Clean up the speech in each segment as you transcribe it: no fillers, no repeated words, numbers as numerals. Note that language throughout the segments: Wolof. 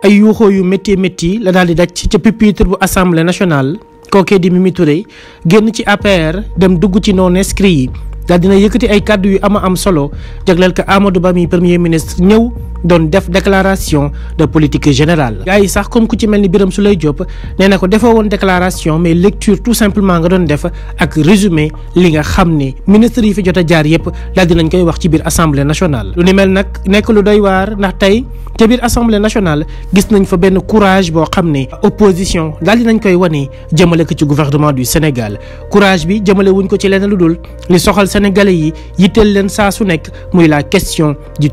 ay yuuxoo yu métti la daal di daj ca pupitre bu assemblée nationale kookee di Mimi Touré génn ci APR dem dugg ci non inscrits yi daal dina yëkkati ay kàddu yu am solo jagleel ko Amadou Ba mi premier ministre ñëw doon def déclaration de politique générale. gars yi sax comme ku ci mel ni Birame Souleye Diop nee na ko defoo woon déclaration mais lecture tout simplement nga doon def ak résumé li nga xam ne ministre yi fi jot a jaar yépp daal dinañ koy wax ci biir assemblée nationale. lu ni mel nag nekk lu doy waar ndax tey ca biir assemblée nationale gis nañ fa benn courage boo xam ne opposition daal dinañ koy wane jëmale ko ci gouvernement du Sénégal courage bi jëmale wuñ ko ci lenn lu dul li soxal sénégalais yi yitteel leen saa su nekk muy la question du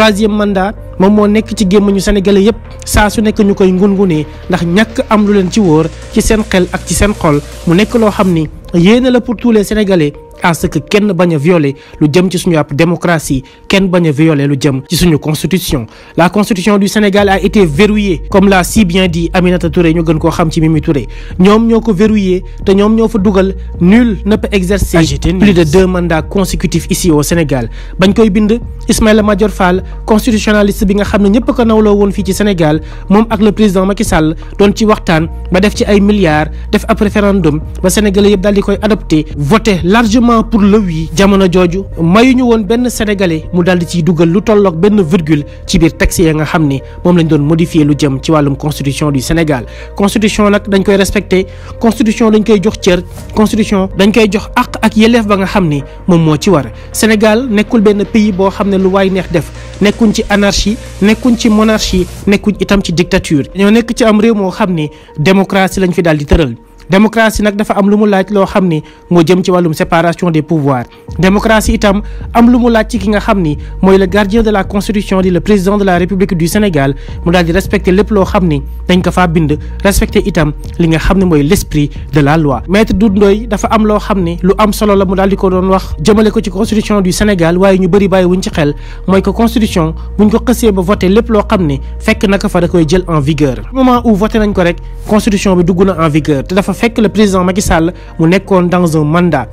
troisième mandat moom moo nekk ci gémmañu sénégalais yépp saa su nekk ñu koy ngungunee ndax ñàkk am lu leen ci wóor ci seen xel ak ci seen xol mu nekk loo xam ni yéene la pour tous les sénégalais à ce que kenn bañ a violer lu jëm ci suñu ab démocratie kenn bañ a violer lu jëm ci suñu constitution. La constitution du Sénégal a été verrouillée comme l'a si bien dit Aminata Touré ñu gën koo xam ci Mimi Touré ñoom ñoo ko verrouillé te ñoom ñoo fa dugal nul ne peut exercer plus de 2 mandats consécutifs ici au Sénégal. bañ koy bind Ismaïla Madior Fall constitutionnaliste bi nga xam ne ñëpp ko nawloo woon fii ci Sénégal moom ak le président Macky Sall doon ci waxtaan ba def ci ay milliards def ab référendum ba sénégalais yëpp daal di koy adopté voté largement pour le oui jamono jooju mayuñu woon benn sénégalais mu daal di ciy dugal lu tolloog benn virgule ci biir texte ya nga xam ne moom lañ doon modifier lu jëm ci wàllum constitution du Sénégal. constitution nag dañ koy respecté constitution dañ koy jox cër constitution dañ koy jox àq ak yelleef ba nga xam ni moom moo ci war. Sénégal nekkul benn pays boo xam ne lu waay neex def nekkuñ ci anarchie nekkuñ ci monarchie nekkuñ itam ci dictature. ñoo nekk ci am réew moo xam ne démocratie lañ fi daal di tëral. démocratie nag dafa am lu mu laaj loo xam ni moo jëm ci wàllum séparation des pouvoirs démocratie itam am lu mu laaj ci ki nga xam ni mooy le gardien de la constitution di le président de la république du Sénégal mu daal di respecter lépp loo xam ni dañ ko faa bind respecter itam li nga xam ne mooy l'esprit de la loi. maître Doudou Ndoye dafa am loo xam ni lu am solo la mu daal di ko doon wax jëmale ko ci constitution du Sénégal waaye ñu bëri bàyyi wuñ ci xel mooy que constitution buñ ko xësee ba voté lépp loo xam ni fekk naka fa da koy jël en vigueur moment où voté nañ ko rek constitution bi dugg na en vigueur te dafa fekk le président Macky Sall mu nekkoon dans un mandat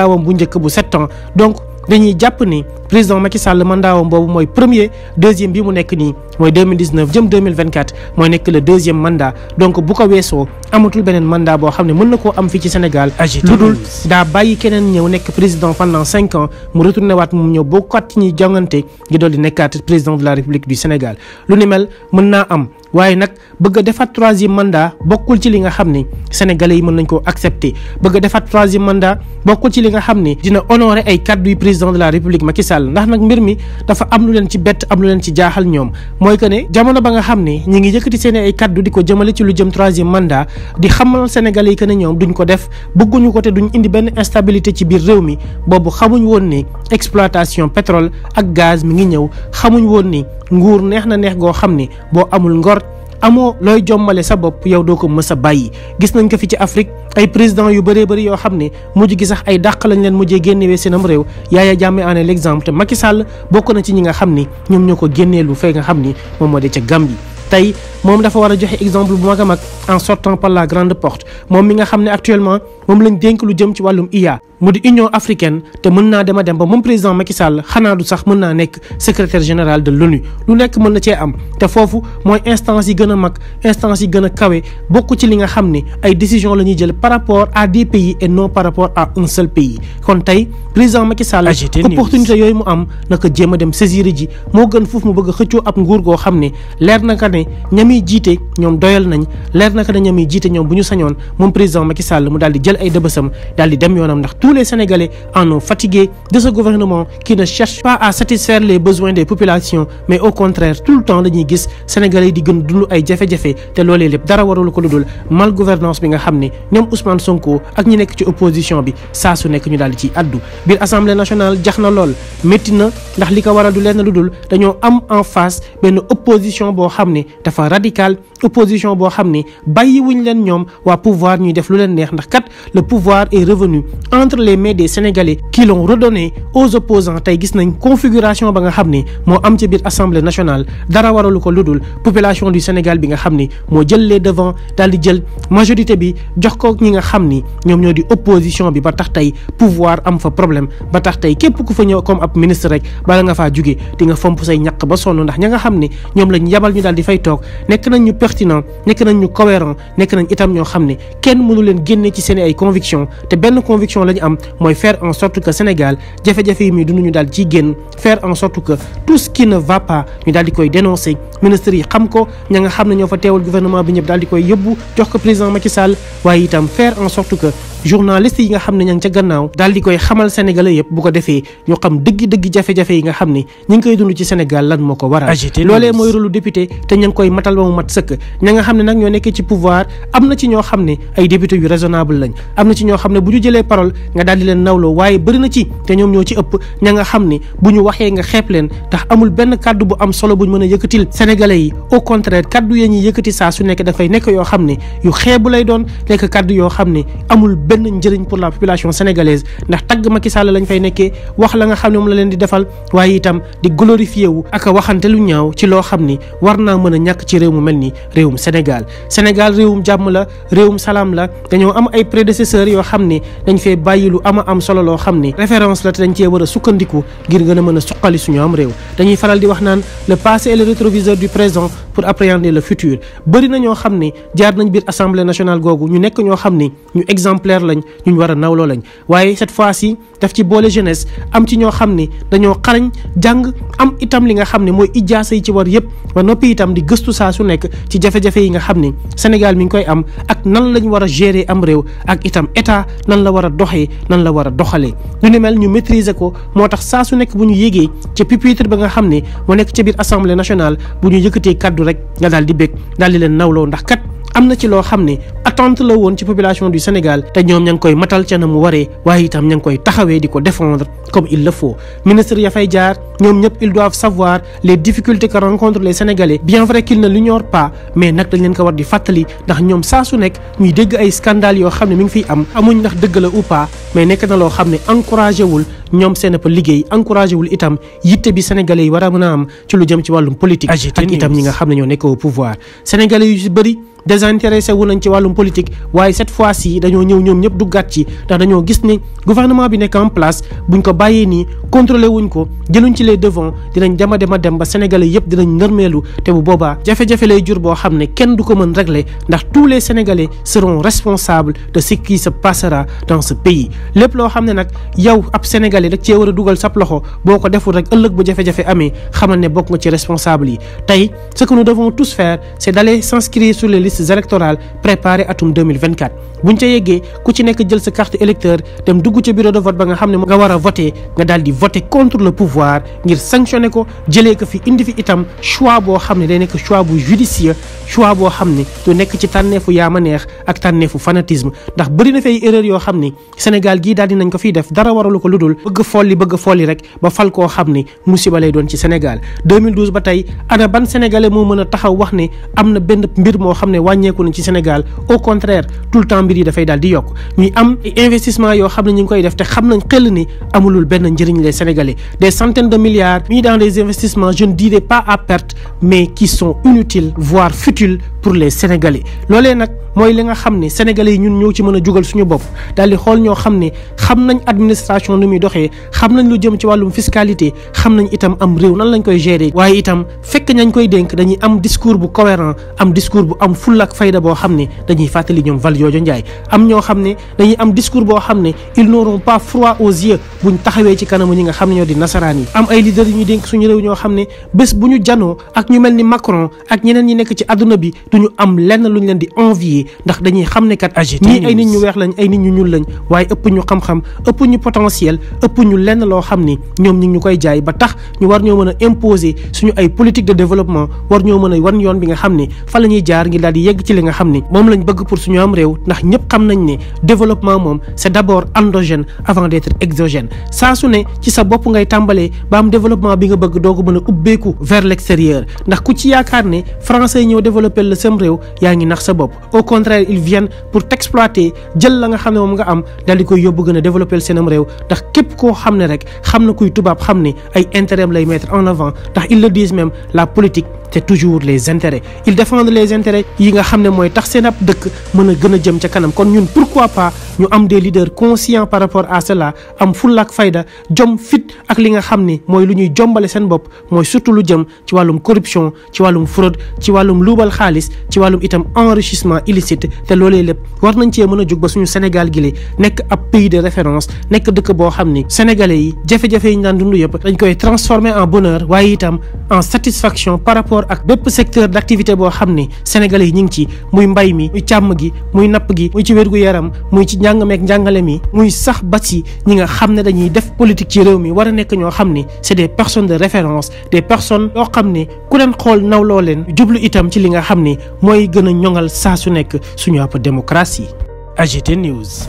wam bu njëkk bu 7 ans donc dañuy jàpp ni président Macky Sall mandat wam boobu mooy premier deuxième bi mu nekk nii mooy 2019 jëm 2024 mooy nekk le 2e mandat donc bu ko weesoo amatul beneen mandat boo xam ne mën na koo am fii ci Sénégal lu dul daa bàyyi keneen ñëw nekk président pendant 5 ans mu retourné waat moom ñëw bokkaat ci ñuy jongante ngi dool di nekkaat président de la République du Sénégal lu ni mel mën naa am waaye nag bëgg a defaat 3e mandat bokkul ci li nga xam ni sénégalais yi mën nañ koo accepter bëgg a defaat 3e mandat bokkul ci li nga xam ni dina honorer ay kaddu yu président de la République Macky Sall ndax nag mbir mi dafa am lu leen ci bett am lu leen ci jaaxal ñoom mooy que ne jamono ba nga xam ne ñi ngi yëkkati seen ay kaddu di ko jëmale ci lu jëm 3e mandat di xamal sénégalais yi que ne ñoom duñ ko def bëgguñu ko te duñ indi benn instabilité ci biir réew mi boobu xamuñ woon ni exploitation pétrole ak gaz mi ngi ñëw xamuñ woon ni nguur neex na neex goo xam ni boo amul ngor amoo looy jommale sa bopp yow doo ko mës a bàyyi. gis nañ ko fi ci Afrique ay président yu bëree bëri yoo xam ne mujj gi sax ay dàq lañ leen mujjee génnewee seenam réew Yaya Jammeh en est l'exemple te Macky Sall bokk na ci ñi nga xam ni ñoom ñoo ko génneelu fay nga xam ni moom moo de ca Gambie. tey moom dafa war a joxe exemple bu mag a mag en sortant par la grande porte moom mi nga xam ne actuellement moom lañ dénk lu jëm ci wàllum IA mu di Union africaine te mën naa dem a dem ba moom président Macky Sall xanaa du sax mën naa nekk secrétaire général de l'ONU lu nekk mën na cee am te foofu mooy instance yi gën a mag instance yi gën a kawe bokk ci li nga xam ne ay décisions la ñuy jël par rapport à des pays et non par rapport à un seul pays kon tey président Macky Sall opportunité yooyu mu am naka jéem a dem saisir ji moo gën foofu mu bëgg a xëccoo ab nguur goo xam ne leer na ka ne ñamiy jiite ñoom doyal nañ leer na ka ne ñamiy jiite ñoom bu ñu sañoon moom président Macky Sall mu daal di jël ay dëbësam daal di dem yoonam ndax tous les Sénégalais en ont fatigué de ce gouvernement qui ne cherche pas à satisfaire les besoins des populations mais au contraire tout le temps dañuy gis Sénégalais yi di gën dund ay jafe-jafe te loolee lépp dara warul ko lu dul mal gouvernance bi nga xam ne ñoom Ousmane Sonko ak ñi nekk ci opposition bi saa su nekk ñu daal di ciy addu biir assemblée nationale jax na lool métti na ndax li ko waral du lenn lu dul dañoo am en face benn opposition boo xam ne dafa radical opposition boo xam ne bàyyi wuñ leen ñoom waa pouvoir ñuy def lu leen neex ndax kat le pouvoir est revenu entre les mains des Sénégalais qui l'ont redonné aux opposants. tey gis nañ configuration ba nga xam ne moo am ci biir assemblée nationale dara waralu ko ludul population du Sénégal bi nga xam ni moo jël les devants daal di jël majorité bi jox ko ñi nga xam ni ñoom ñoo di opposition bi ba tax tey pouvoir am fa problème ba tax tey képp ku fa ñëw comme ab ministre rek bala nga faa jóge di nga fomp say ñaq ba sonn ndax ña nga xam ne ñoom lañ yabal ñu daal di fay toog nekk nañ ñu pertinent nekk nañ ñu cohérent nekk nañ itam ñoo xam ne kenn mënu leen génne ci seen ay conviction te benn conviction la ñu am mooy faire en sorte que Sénégal jafe-jafe yi muy dund ñu daal ciy génn faire en sorte que tout ce qui ne va pas ñu daal di koy dénoncer ministres yi xam ko ña nga xam ne ñoo fa teewal gouvernement bi ñëpp daal di koy yóbbu jox ko président Macky Sall waaye itam faire en sorte que journaliste yi nga xam ne ña ngi ca gannaaw daal di koy xamal sénégalais yëpp bu ko defee ñu xam dëgg-dëgg jafe-jafe yi nga xam ne ñi ngi koy dund ci Sénégal lan moo ko waral loolee mooy rôle député te ña ngi koy matal ba mu mat sëkk ña nga xam ne nag ñoo nekkee ci pouvoir am na ci ñoo xam ne ay député yu raisonnable lañ am na ci ñoo xam ne bu ñu jëlee parole nga daal di leen nawloo waaye bëri na ci te ñoom ñoo ci ëpp ña nga xam ne bu ñu waxee nga xeeb leen ndax amul benn kaddu bu am solo buñ mën a yëkkatil sénégalais yi au contraire kaddu yee ñuy yëkkati saa su nekk dafay nekk yoo xam ne yu xeebu lay doon nekk kaddu yoo xam ne amul benn njëriñ pour la population sénégalaise ndax tagg Macky Sall lañ fay nekkee wax la nga xam ne moom la leen di defal waaye itam di glorifié wu ak a waxante lu ñaaw ci loo xam ni war naa mën a ñàkk ci réew mu mel ni réewum Sénégal réewum jàmm la réewum salaam la dañoo am ay prédécesseurs yoo xam ne dañ fee bàyyi lu ama am solo loo xam ne référence la te dañ cee war a sukkandiku ngir gën a mën a suqali suñu am réew dañuy faral di wax naan le passé est le rétroviseur du présent pour appréhender le futur bëri na ñoo xam ne jaar nañ biir assemblée nationale googu ñu nekk ñoo xam ne ñu exemplaire lañ ñu war a nawloo lañ waaye cette fois-ci daf ci boole jeunesse am ci ñoo xam ne dañoo xarañ jàng am itam li nga xam ne mooy ijaasa yi ci war yëpp ba noppi itam di gëstu saa su nekk ci jafe-jafe yi nga xam ne Sénégal mi ngi koy am ak nan lañ war a gérer am réew ak itam état nan la war a doxee nan la war a doxalee lu ni mel ñu maîtriser ko moo tax saa su nekk bu ñu yégee ca pupitre ba nga xam ne moo nekk ca biir assemblée nationale bu ñu yëkkatee kaddu rek nga daal di bég daal di leen nawloo ndax kat am na ci loo xam ne attente la woon ci population du Sénégal te ñoom ña ngi koy matal ca na mu waree waaye itam ña ngi koy taxawee di ko défendre comme il le faut ministre ya fay jaar ñoom ñëpp ils doivent savoir les difficultés que rencontrent les Sénégalais bien vrai qu'ils ne l'ignorent pas mais nag dañ leen ko war di fàttali ndax ñoom saa su nekk ñuy dégg ay scandales yoo xam ne mi ngi fiy am amuñ ndax dëgg la ou pas mais nekk na loo xam ne encouragé wul ñoom seen ëpp liggéey encouragé wul itam yitte bi Sénégalais yi war a mën a am ci lu jëm ci wàllum politique ak itam ñi nga xam ne ñoo nekk au pouvoir Sénégalais yu ci bëri désintéressé wu nañ ci wàllum politique waaye cette fois-ci dañoo ñëw ñoom ñëpp duggaat ci ndax dañoo gis ni gouvernement bi nekk en place buñ ko bàyyee nii contrôlé wuñ ko jëluñ ci les devants dinañ dem a dem ba sénégalais yëpp dinañ nërmeelu te bu boobaa jafe-jafe lay jur boo xam ne kenn du ko mën régler ndax tous les sénégalais seront responsables de ce qui se passera dans ce pays lépp loo xam ne nag yow ab sénégalais rek cee war a dugal sab loxo boo ko deful rek ëllëg bu jafe-jafe amee xamal ne bokk nga ci responsable yi tey ce que nous devons tous faire c'est d'aller s'inscrire sur les listes électorales préparées atum 2024 buñ ca yeggee ku ci nekk jël sa carte électeur dem dugg ca bureau de vote ba nga xam ne nga war a voter nga daal di voter contre le pouvoir ngir sanctionner ko jëlee ko fi indi fi itam choix boo xam ne day nekk choix bu judicieux choix boo xam ne du nekk ci tànneefu yaama neex ak tànneefu fanatisme ndax bëri na fay erreur yoo xam ne Sénégal gii daal dinañ ko fiy def dara waralu ko ludul bëgg folli rek ba fal koo xam ne musiba lay doon ci Sénégal 2012 ba tey ana ban sénégalais moo mën a taxaw wax ne am na benn mbir moo xam ne wàññeeku na ci Sénégal au contraire tout le temps mbir yi dafay daal di yokk ñuy am investissement yoo xam ne ñu ngi koy def te xam nañ xel ni amulul benn njëriñ les Sénégalais des centaines de milliards mis dans des investissements je ne dirais pas à perte mais qui sont inutiles voire futiles pour les Sénégalais loolee nag mooy li nga xam ne Sénégalais yi ñun ñoo ci mën a jugal suñu bopp daal di xool ñoo xam ne xam nañ administration nu muy doxee xam nañ lu jëm ci wàllum fiscalité xam nañ itam am réew nan lañ koy gérer waaye itam fekk ñañ koy dénk dañuy am discours bu cohérent am discours bu am fulla ak fayda boo xam ne dañuy fàttali ñoom Valdiodio Ndiaye am ñoo xam ne dañuy am discours boo xam ne ils n'auront pas froid aux yeux buñ taxawee ci kanamu ñi nga xam ne ñoo di nasaraan yi am ay leaders yu ñu dénk suñu réew ñoo xam ne bés bu ñu janoo ak ñu mel ni Macron ak ñeneen ñi nekk ci àdduna bi duñu am lenn luñ leen di envier ndax dañuy xam ne kat ñii ay nit ñu weex lañ ay nit ñu ñuul lañ waaye ëpp ñu xam-xam ëpp ñu potentiel ëpp ñu lenn loo xam ni ñoom ñi ngi ñu koy jaay ba tax ñu war ñoo mën a imposer suñu ay politique de développement war ñoo mën a wan yoon bi nga xam ne fa la ñuy jaar ngir daal di yegg ci li nga xam ne moom lañ bëgg pour suñu am réew ndax ñëpp xam nañ ne développement moom c'est d'abord endogène avant d'être exogène saa su ne ci sa bopp ngay tàmbalee ba am développement bi nga bëgg doo ko mën a ubbeeku vers l'extérieur ndax ku ci yaakaar ne français yi ñëw développer le sam réew yaa ngi nax sa bopp. au contraire ils viennent pour t'exploiter jël la nga xam ne moom nga am daal di koy yóbbu gën a développer seenam réew ndax képp koo xam ne rek xam na kuy tubaab xam ne ay intérêt lay mettre en avant ndax ils le disent même la politique c'est toujours les intérêts. Ils défendent les intérêts yi nga xam ne mooy tax seen ab dëkk mën a gën a jëm ca kanam kon ñun pourquoi pas ñu am des leaders conscients par rapport à cela am fulla ak fayda jom fit ak li nga xam ne mooy lu ñuy jombale seen bopp mooy surtout lu jëm ci wàllum corruption ci wàllum fraude ci wàllum luubal xaalis ci wàllum itam enrichissement illicite te loolee lépp war nañ cee mën a jóg ba suñu Sénégal gi nekk ab pays de référence nekk dëkk boo xam ni sénégalais yi jafe-jafe yi ñu daan dund yëpp dañ koy transformer en bonheur waaye itam en satisfaction par rapport ak bépp secteur d'activité boo xam ni sénégalais yi ñu ngi ci muy mbay mi muy càmm gi muy napp gi muy ci wérgu yaram muy ci njàng meek njàngale mi muy sax ba ci ñi nga xam ne dañuy def politique ci réew mi war a nekk ñoo xam ni c'est des personnes de référence des personnes yoo xam ne ku leen xool nawloo leen jublu itam ci li nga xam ni mooy gën a ñoŋal saa su nekk suñu ab démocratie. AGT News.